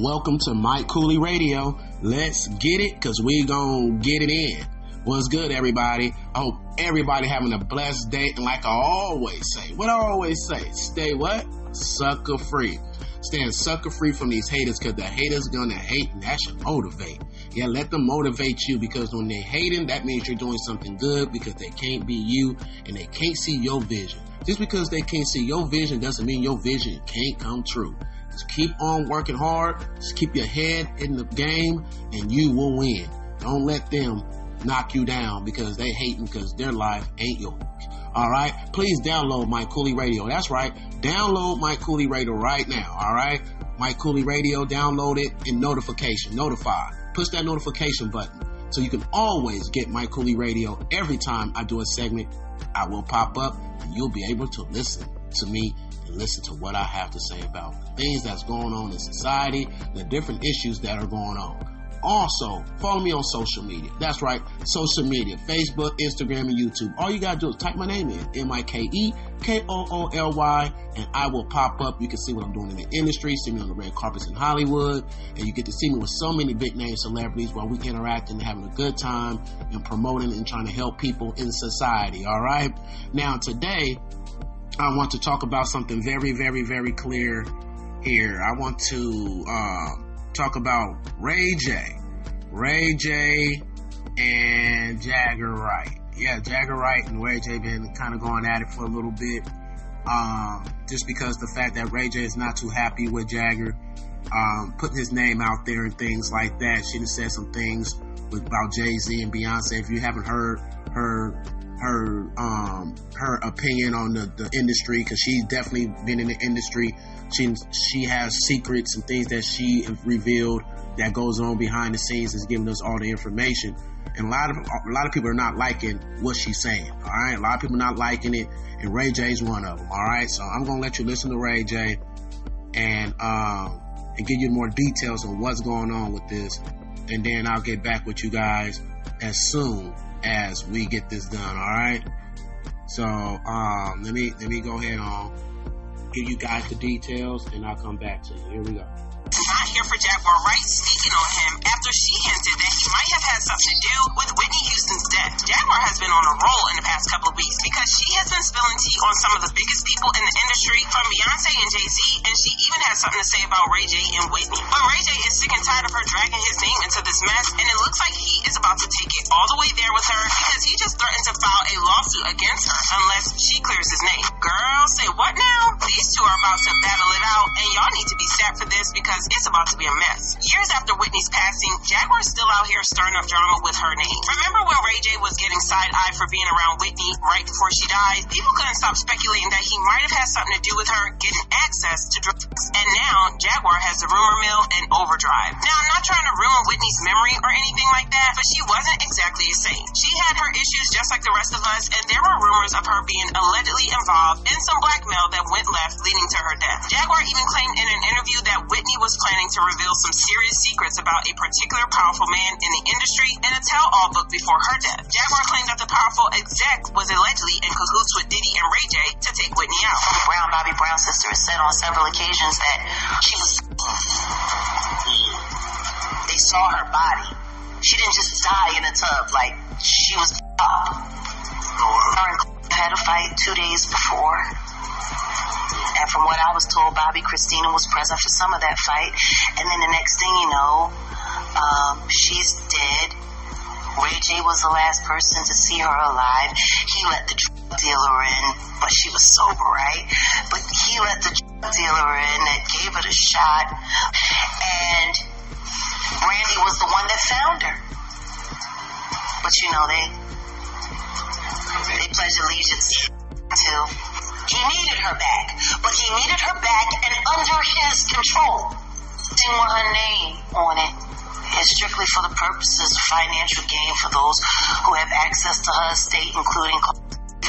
welcome to Mike Cooley Radio. Let's get it, because we gonna get it in. What's good, everybody? I hope everybody having a blessed day. And like I always say, stay what? Sucker free. Staying sucker free from these haters, because the haters gonna hate, and that should motivate. Yeah, let them motivate you, because when they hating, that means you're doing something good, because they can't be you and they can't see your vision. Just because they can't see your vision doesn't mean your vision can't come true. Just keep on working hard. Just keep your head in the game and you will win. Don't let them knock you down because they hating, because their life ain't yours. All right? Please download Mike Cooley Radio. That's right. Download Mike Cooley Radio right now. All right? Mike Cooley Radio, download it and notify. Push that notification button so you can always get Mike Cooley Radio. Every time I do a segment, I will pop up and you'll be able to listen to me and listen to what I have to say about the things that's going on in society, the different issues that are going on. Also, follow me on social media. That's right, social media, Facebook, Instagram, and YouTube. All you gotta do is type my name in, MikeKooley, and I will pop up. You can see what I'm doing in the industry, see me on the red carpets in Hollywood, and you get to see me with so many big name celebrities while we interacting and having a good time and promoting and trying to help people in society, all right? Now, today, I want to talk about something very, very, very clear here. I want to talk about Ray J and Jaguar. Yeah, Jaguar and Ray J been kind of going at it for a little bit. Just because the fact that Ray J is not too happy with Jaguar putting his name out there and things like that. She done said some things about Jay-Z and Beyonce. If you haven't heard her opinion on the industry, because she's definitely been in the industry. She has secrets and things that she revealed that goes on behind the scenes, is giving us all the information. And a lot of people are not liking what she's saying. All right, a lot of people not liking it, and Ray J's one of them. All right, so I'm gonna let you listen to Ray J and give you more details on what's going on with this, and then I'll get back with you guys as soon as we get this done. All right. So let me go ahead and give you guys the details, and I'll come back to you. Here we go. Not here for Jaguar Wright speaking on him after she hinted that he might have had something to do with Whitney Houston's death. Jaguar has been on a roll in the past couple of weeks because she has been spilling tea on some of the biggest people in the industry, from Beyonce and Jay-Z, and she even has something to say about Ray J and Whitney. But Ray J is sick and tired of her dragging his name into this mess, and it looks like he is about to take it all the way there with her, because he just threatened to file a lawsuit against her unless she clears his name. Girl, say what now? These two are about to battle it out, and y'all need to be set for this, because it's about to be a mess. Years after Whitney's passing, Jaguar's still out here stirring up drama with her name. Remember when Ray J was getting side-eyed for being around Whitney right before she died? People couldn't stop speculating that he might have had something to do with her getting access to drugs. And now, Jaguar has the rumor mill in overdrive. Now, I'm not trying to ruin Whitney's memory or anything like that, but she wasn't exactly a saint. She had her issues just like the rest of us, and there were rumors of her being allegedly involved in some blackmail that went left, leading to her death. Jaguar even claimed in an interview that Whitney was planning to reveal some serious secrets about a particular powerful man in the industry in a tell-all book before her death. Jaguar claimed that the powerful exec was allegedly in cahoots with Diddy and Ray J to take Whitney out. Bobby Brown's sister, has said on several occasions that she was... They saw her body. She didn't just die in a tub, like she was up. Her and had a fight 2 days before. And from what I was told, Bobby Christina was present for some of that fight. And then the next thing you know, she's dead. Ray J was the last person to see her alive. He let the drug dealer in, but she was sober, right? But he let the drug dealer in that gave her the shot. And Brandy was the one that found her. But you know, they pledge allegiance to... He needed her back, but he needed her back and under his control. Didn't want her name on it. It's strictly for the purposes of financial gain for those who have access to her estate, including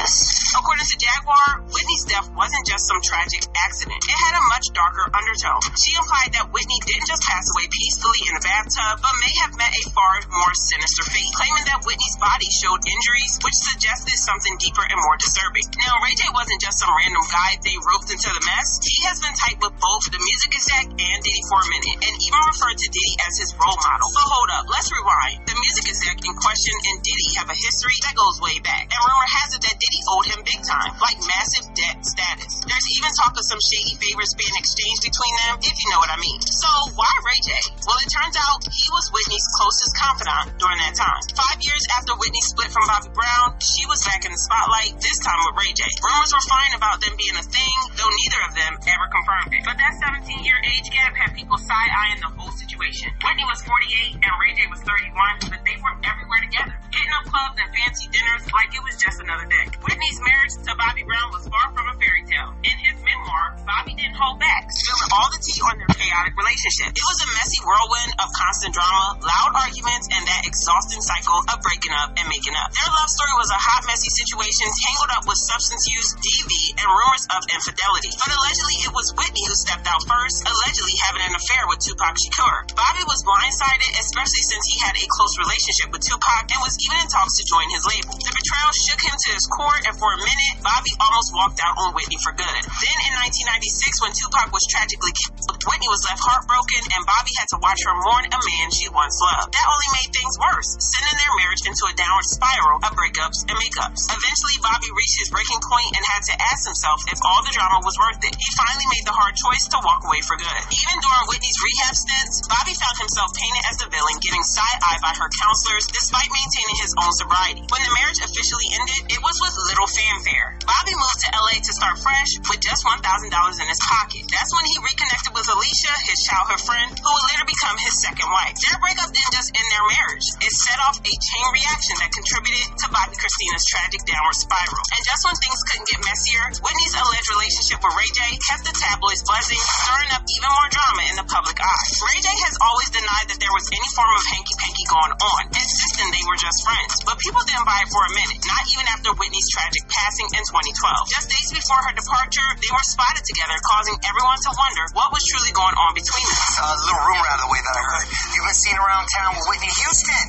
this. According to Jaguar, Whitney's death wasn't just some tragic accident. It had a much darker undertone. She implied that Whitney didn't just pass away peacefully in a bathtub, but may have met a far more sinister fate, claiming that Whitney's body showed injuries, which suggested something deeper and more disturbing. Now, Ray J wasn't just some random guy they roped into the mess. He has been tight with both the music exec and Diddy for a minute, and even referred to Diddy as his role model. But hold up, let's rewind. The music exec in question and Diddy have a history that goes way back, and rumor has it that Diddy owed him big time, like massive debt status. There's even talk of some shady favors being exchanged between them, if you know what I mean. So why Ray J? Well, it turns out he was Whitney's closest confidant during that time. 5 years after Whitney split from Bobby Brown, she was back in the spotlight, this time with Ray J. Rumors were flying about them being a thing, though neither of them ever confirmed it. But that 17-year age gap had people side-eyeing the whole situation. Whitney was 48 and Ray J was 31, but they were everywhere together, hitting up clubs and fancy dinners like it was just another day. Whitney's marriage to Bobby Brown was far from a fairy tale. In his memoir, Bobby didn't hold back, spilling all the tea on their chaotic relationship. It was a messy whirlwind of constant drama, loud arguments, and that exhausting cycle of breaking up and making up. Their love story was a hot, messy situation tangled up with substance use, DV, and rumors of infidelity. But allegedly, it was Whitney who stepped out first, allegedly having an affair with Tupac Shakur. Bobby was blindsided, especially since he had a close relationship with Tupac and was even in talks to join his label. The betrayal shook him to his core, and for a minute, Bobby almost walked out on Whitney for good. Then in 1996, when Tupac was tragically killed, Whitney was left heartbroken, and Bobby had to watch her mourn a man she once loved. That only made things worse, sending their marriage into a downward spiral of breakups and makeups. Eventually, Bobby reached his breaking point and had to ask himself if all the drama was worth it. He finally made the hard choice to walk away for good. Even during Whitney's rehab stints, Bobby found himself painted as the villain, getting side-eyed by her counselors despite maintaining his own sobriety. When the marriage officially ended, it was with little fanfare. Bobby moved to LA to start fresh with just $1,000 in his pocket. That's when he reconnected with Alicia, his childhood friend, who would later become his second wife. Their breakup didn't just end their marriage. It set off a chain reaction that contributed to Bobby Christina's tragic downward spiral. And just when things couldn't get messier, Whitney's alleged relationship with Ray J kept the tabloids buzzing, stirring up even more drama in the public eye. Ray J has always denied that there was any form of hanky-panky going on, insisting they were just friends. But people didn't buy it for a minute, not even after Whitney's tragic passing in 2012. Just days before her departure, they were spotted together, causing everyone to wonder what was truly going on between them. A little rumor out of the way that I heard. You've been seen around town with Whitney Houston.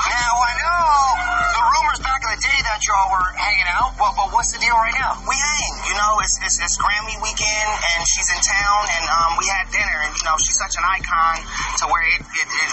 Now, I know the rumors back in the day that y'all were hanging out, but what's the deal right now? We hang. You know, it's Grammy weekend, and she's in town, and we had dinner, and, you know, she's such an icon to where it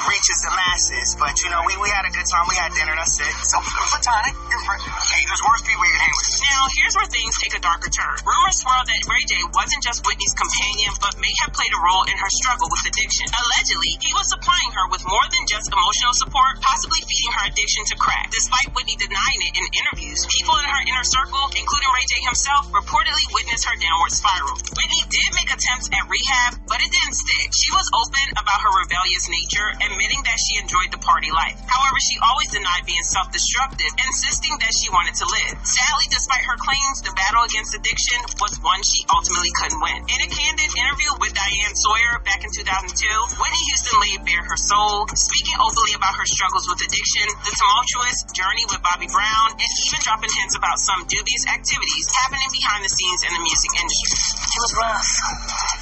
reaches the masses. But, you know, we had a good time. We had dinner, that's it. So, platonic. Hey, there's worse people you can hang with. Now, here's where things take a darker turn. Rumors swirl that Ray J wasn't just Whitney's companion, but may have played a role in her struggle with addiction. Allegedly, he was supplying her with more than just emotional support, possibly feeding her addiction to crack. Despite Whitney denying it in interviews, people in her inner circle, including Ray J himself, reportedly witnessed her downward spiral. Whitney did make attempts at rehab, but it didn't stick. She was open about her rebellious nature, admitting that she enjoyed the party life. However, she always denied being self-destructive, insisting that she wanted to live. Sadly, despite her claims, the battle against addiction was one she ultimately couldn't win. In a candid interview with Diane Sawyer back in 2002, Whitney Houston laid bare her soul, speaking openly about her struggles with addiction, the tumultuous journey with Bobby Brown, and even dropping hints about some dubious activities happening behind the scenes in the music industry. It was rough.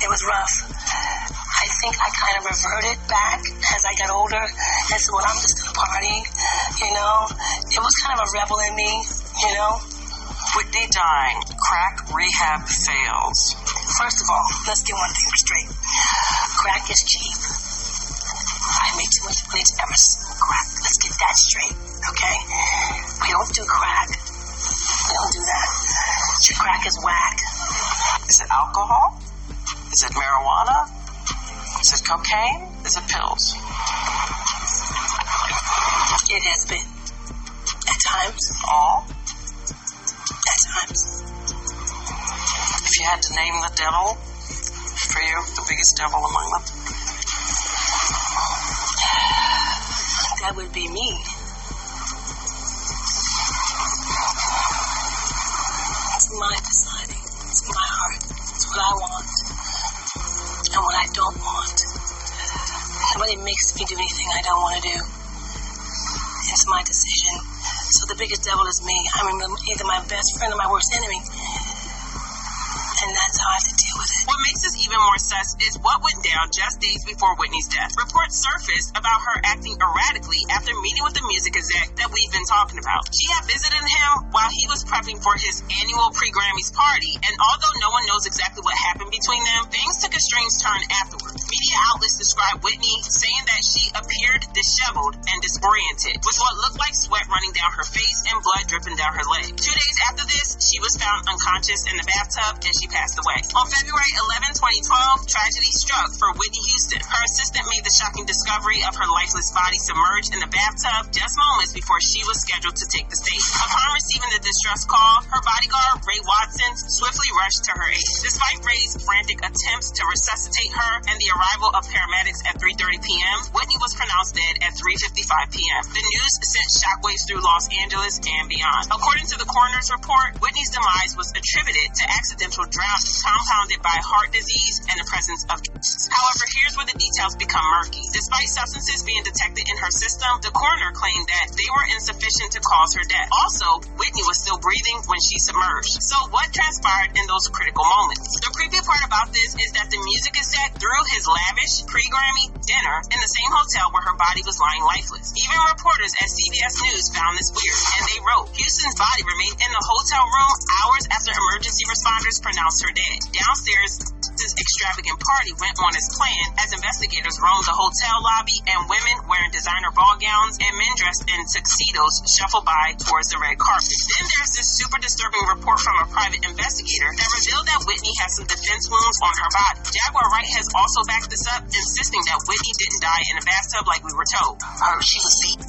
It was rough. I think I kind of reverted back as I got older and said, well, I'm just going to party, you know. It was kind of a rebel in me, you know. Whitney dying, crack rehab fails. First of all, let's get one thing straight. Crack is cheap. I make too much money to ever smoke crack. Let's get that straight, okay? We don't do crack. We don't do that. Your crack is whack. Is it alcohol? Is it marijuana? Is it cocaine? Is it pills? It has been. At times. All? At times. If you had to name the devil, for you, the biggest devil among them? That would be me. It's my deciding. It's my heart. It's what I want. And what I don't want. Nobody makes me do anything I don't want to do. It's my decision. So the biggest devil is me. I'm either my best friend or my worst enemy. And that's how I have to deal with it. What makes this even more sus is what went down just days before Whitney's death. Reports surfaced about her acting erratically after meeting with the music exec that we've been talking about. She had visited him while he was prepping for his annual pre-Grammys party, and although no one knows exactly what happened between them, things took a strange turn afterwards. Media outlets described Whitney saying that she appeared disheveled and disoriented, with what looked like sweat running down her face and blood dripping down her leg. 2 days after this, she was found unconscious in the bathtub and she passed away. On February 11, 2012, tragedy struck for Whitney Houston. Her assistant made the shocking discovery of her lifeless body submerged in the bathtub just moments before she was scheduled to take the stage. Upon receiving the distress call, her bodyguard, Ray Watson, swiftly rushed to her aid. Despite Ray's frantic attempts to resuscitate her and the arrival of paramedics at 3:30 p.m., Whitney was pronounced dead at 3:55 p.m. The news sent shockwaves through Los Angeles and beyond. According to the coroner's report, Whitney's demise was attributed to accidental drowning, compounded by heart disease and the presence of drugs. However, here's where the details become murky. Despite substances being detected in her system, the coroner claimed that they were insufficient to cause her death. Also, Whitney was still breathing when she submerged. So what transpired in those critical moments? The creepy part about this is that the music exec threw his lavish pre-Grammy dinner in the same hotel where her body was lying lifeless. Even reporters at CBS News found this weird, and they wrote, Houston's body remained in the hotel room hours after emergency responders pronounced her dead. Downstairs, this extravagant party went on as planned as investigators roamed the hotel lobby and women wearing designer ball gowns and men dressed in tuxedos shuffled by towards the red carpet. Then there's this super disturbing report from a private investigator that revealed that Whitney has some defense wounds on her body. Jaguar Wright has also backed this up, insisting that Whitney didn't die in a bathtub like we were told. She was beaten.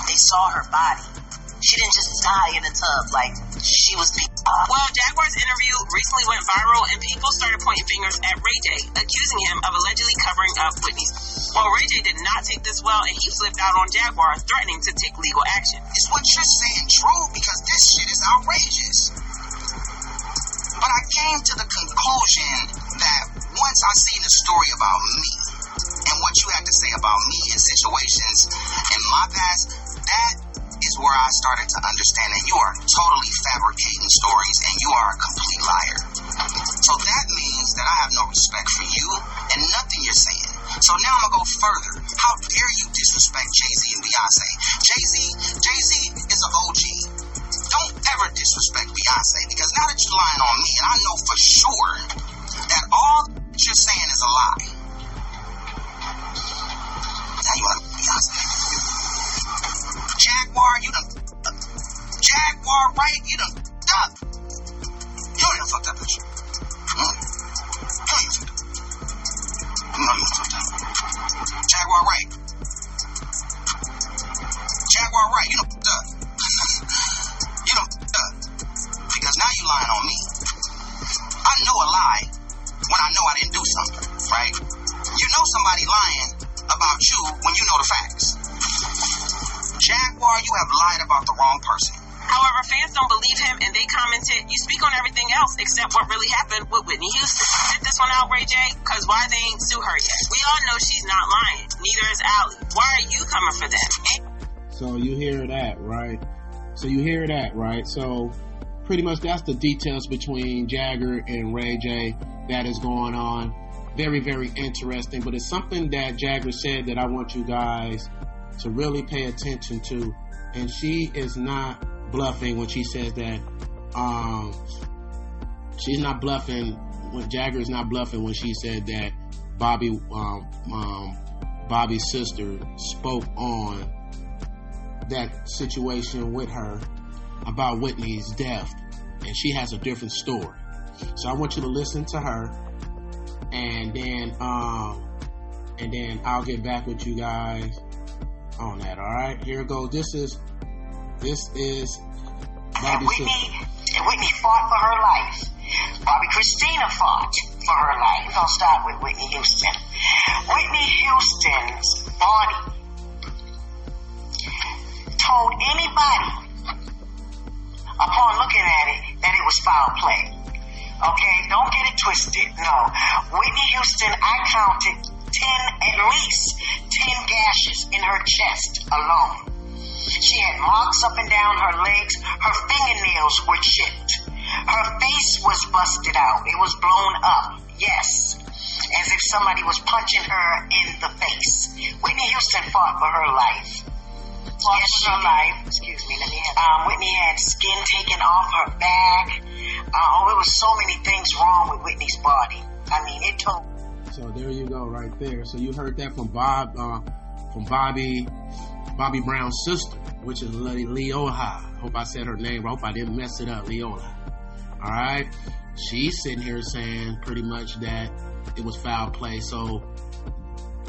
They saw her body. She didn't just die in a tub, like she was beaten. Well, Jaguar's interview recently went viral and people started pointing fingers at Ray J, accusing him of allegedly covering up Whitney's. Well, Ray J did not take this well and he flipped out on Jaguar, threatening to take legal action. Is what you're saying true? Because this shit is outrageous. But I came to the conclusion that once I seen the story about me and what you had to say about me in situations in my past, that is where I started to understand that you are totally fabricating stories and you are a complete liar. So that means that I have no respect for you and nothing you're saying. So now I'm gonna go further. How dare you disrespect Jay-Z and Beyonce? Jay-Z is an OG. Don't ever disrespect Beyonce, because now that you're lying on me, and I know for sure that all you're saying is a lie. Now you wanna Beyonce. Jaguar, you done Jaguar, right? You done up. You done fucked up, bitch. Jaguar, right? Jaguar, right? You done fucked up. You done fucked up. Because now you lying on me. I know a lie when I know I didn't do something, right? You know somebody lying about you when you know the facts. Jaguar, you have lied about the wrong person. However, fans don't believe him and they commented, you speak on everything else except what really happened with Whitney Houston. Sit this one out, Ray J, because why they ain't sue her yet? We all know she's not lying. Neither is Allie. Why are you coming for them? So you hear that, right? So pretty much that's the details between Jagger and Ray J that is going on. Very, very interesting. But it's something that Jagger said that I want you guys to really pay attention to. And she is not bluffing when she says that she's not bluffing when Jagger is not bluffing when she said that Bobby's sister spoke on that situation with her about Whitney's death, and she has a different story. So I want you to listen to her, and then I'll get back with you guys on that. All right, here it goes. This is Bobby's sister. Whitney fought for her life. Bobby Christina fought for her life. I'll start with Whitney Houston. Whitney Houston's body told anybody upon looking at it that it was foul play. Okay, don't get it twisted. No, Whitney Houston, I counted at least 10 gashes in her chest alone. She had marks up and down her legs. Her fingernails were chipped. Her face was busted out. It was blown up. Yes. As if somebody was punching her in the face. Whitney Houston fought for her life. Yes, for her life. Excuse me, let me have Whitney had skin taken off her back. There was so many things wrong with Whitney's body. I mean, it took. So there you go, right there. So you heard that from Bobby Brown's sister, which is Leola. Hope I said her name. I hope I didn't mess it up, Leola. All right. She's sitting here saying pretty much that it was foul play. So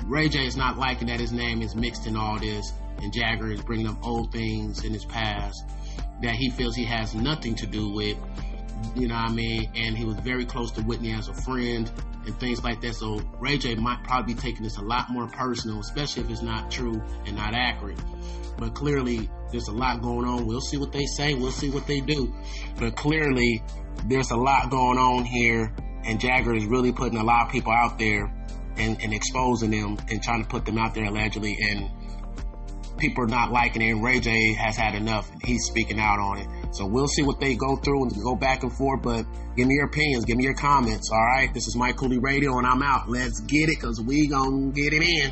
Ray J is not liking that his name is mixed in all this, and Jaguar is bringing up old things in his past that he feels he has nothing to do with. You know what I mean? And he was very close to Whitney as a friend and things like that. So Ray J might probably be taking this a lot more personal, especially if it's not true and not accurate. But clearly, there's a lot going on. We'll see what they say. We'll see what they do. But clearly, there's a lot going on here, and Jaguar is really putting a lot of people out there and exposing them and trying to put them out there allegedly. And people are not liking it, and Ray J has had enough. He's speaking out on it. So we'll see what they go through and go back and forth, but give me your opinions, give me your comments, all right? This is Mike Cooley Radio, and I'm out. Let's get it, because we gonna get it in.